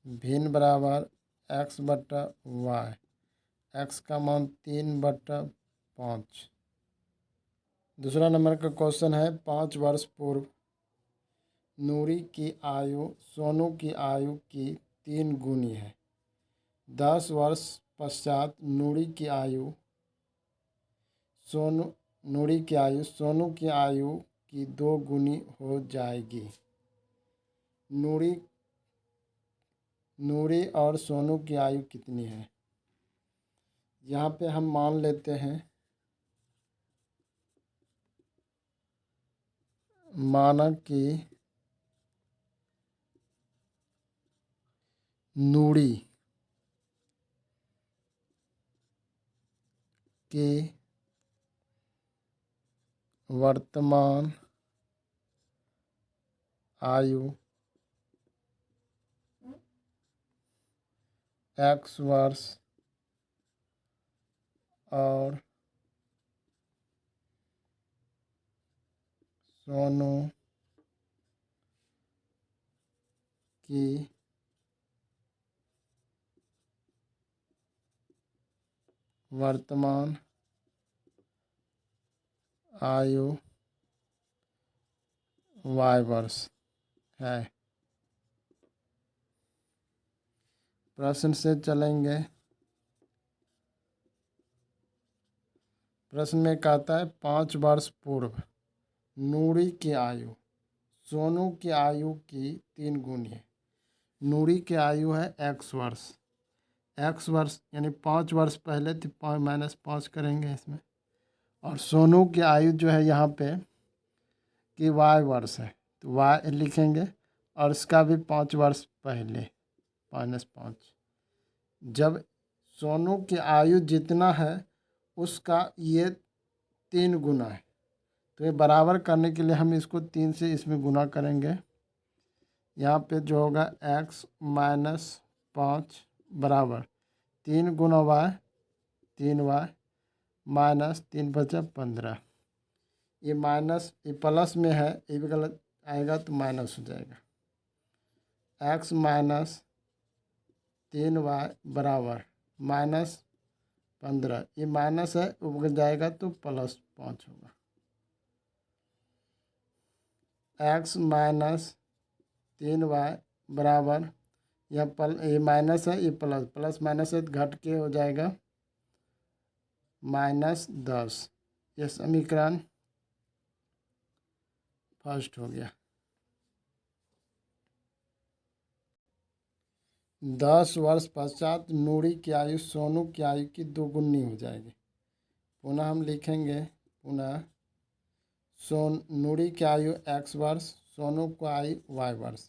भिन्न बराबर x बटा वाई, x का मान 3/5। दूसरा नंबर का क्वेश्चन है 5 वर्ष पूर्व नूरी की आयु सोनू की आयु की 3 गुनी है। 10 वर्ष पश्चात नूरी की आयु सोनू की आयु की 2 गुनी हो जाएगी। नूरी और सोनू की आयु कितनी है? यहाँ पे हम मान लेते हैं, माना कि नूरी की वर्तमान आयु x वर्ष और सोनू की वर्तमान आयु y वर्ष है। प्रश्न से चलेंगे। प्रश्न में कहता है 5 वर्ष पूर्व नूरी की आयु सोनू की आयु की 3 गुनी है। नूरी की आयु है x वर्ष, यानी 5 वर्ष पहले तो -5 करेंगे इसमें, और सोनू की आयु जो है यहाँ पे कि y वर्ष है, तो y लिखेंगे और इसका भी 5 वर्ष पहले -5। जब सोनू की आयु जितना है उसका ये 3 गुना है, तो ये बराबर करने के लिए हम इसको 3 से इसमें गुना करेंगे। यहाँ पे जो होगा x - 5 बराबर 3 गुना y, 3y माइनस 3 बचा 15। ये माइनस, ये प्लस में है, ये भी गलत आएगा तो माइनस हो जाएगा। x - 3y बराबर -15। ये माइनस है, उग जाएगा तो +5 होगा। x - 3y बराबर, ये माइनस है, ये प्लस, प्लस माइनस है तो घट के हो जाएगा -10। ये समीकरण फर्स्ट हो गया। 10 वर्ष पश्चात नूरी की आयु सोनू की आयु की दोगुनी हो जाएगी। पुनः हम लिखेंगे, पुनः नूरी की आयु x वर्ष, सोनू की आयु y वर्ष।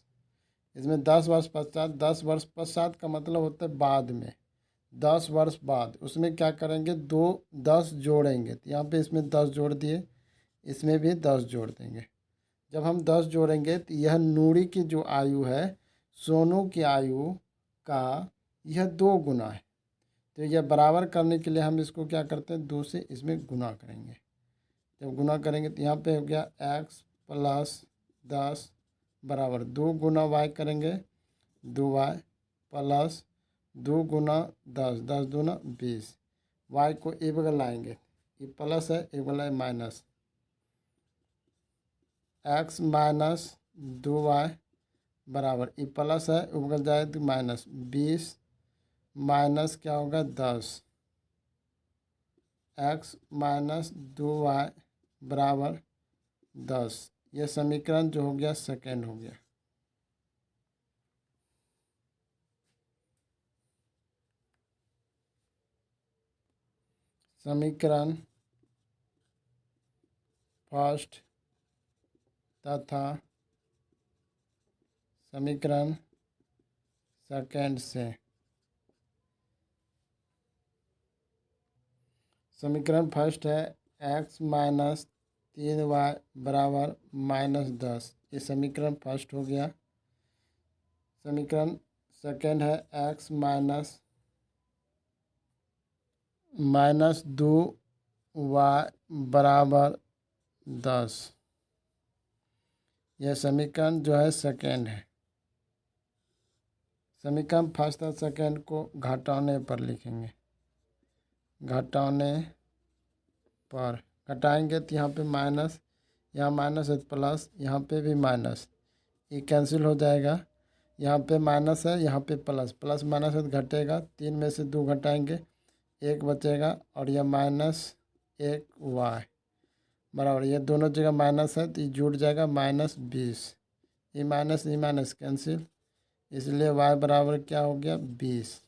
इसमें 10 वर्ष पश्चात, 10 वर्ष पश्चात का मतलब होता है बाद में, 10 वर्ष बाद। उसमें क्या करेंगे, 10 जोड़ेंगे, तो यहाँ पे इसमें 10 जोड़ दिए, इसमें भी 10 जोड़ देंगे। जब हम 10 जोड़ेंगे तो यह नूरी की जो आयु है सोनू की आयु का यह 2 गुना है। तो यह बराबर करने के लिए हम इसको क्या करते हैं, 2 से इसमें गुना करेंगे। जब गुना करेंगे तो यहाँ पे हो गया x + 10 बराबर 2 गुना y करेंगे, 2y प्लस 2 गुना 10, 10 दूना 20। y को ए बगल लाएंगे, ये प्लस है, ए बगल है माइनस। x - 2y बराबर, ये प्लस है, उबगल जाए तो माइनस। 20 माइनस क्या होगा 10। x - 2y बराबर 10। यह समीकरण जो हो गया सेकेंड हो गया। समीकरण फर्स्ट तथा समीकरण सेकेंड से। समीकरण फर्स्ट है x - 3y बराबर -10। ये समीकरण फर्स्ट हो गया। समीकरण सेकेंड है x - 2y बराबर 10। यह समीकरण जो है सेकेंड है। समीकरण फर्स्ट और सेकेंड को घटाने पर लिखेंगे। घटाने पर घटाएंगे तो यहाँ पे माइनस, यहाँ माइनस है प्लस, यहाँ पे भी माइनस, ये कैंसिल हो जाएगा। यहाँ पे माइनस है, यहाँ पे प्लस, प्लस माइनस है तो घटेगा। 3 में से 2 घटाएंगे, 1 बचेगा और यह -1y बराबर, ये दोनों जगह माइनस है तो ये जुड़ जाएगा -20। ये माइनस कैंसिल, इसलिए y बराबर क्या हो गया 20।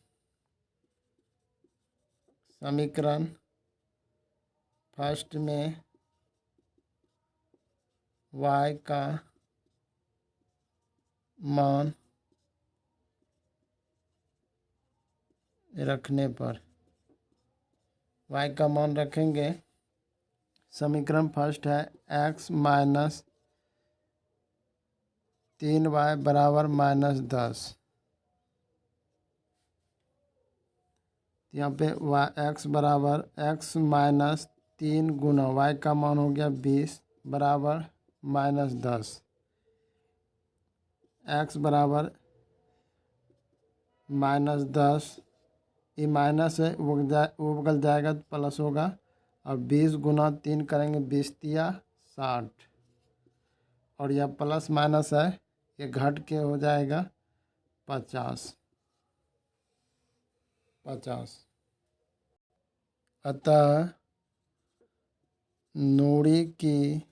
समीकरण फर्स्ट में y का मान रखने पर, y का मान रखेंगे। समीकरण फर्स्ट है x - 3y बराबर -10। यहाँ पे x बराबर x - 3 गुना y का मान हो गया 20 बराबर -10। x बराबर -10, ये माइनस है, वो बगल जाएगा तो प्लस होगा। और 20 गुना 3 करेंगे, 20 तिया 60। और यह प्लस माइनस है, ये घट के हो जाएगा 50। अतः नूरी की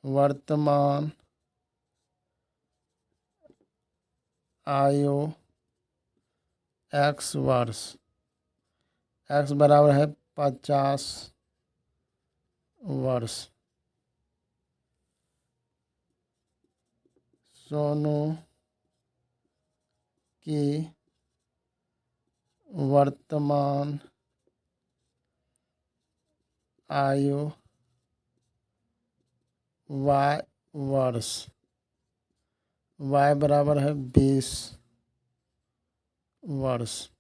वर्तमान आयु x वर्ष, x बराबर है 50 वर्ष। सोनू की वर्तमान आयु वर्ष। y बराबर है 20 वर्ष।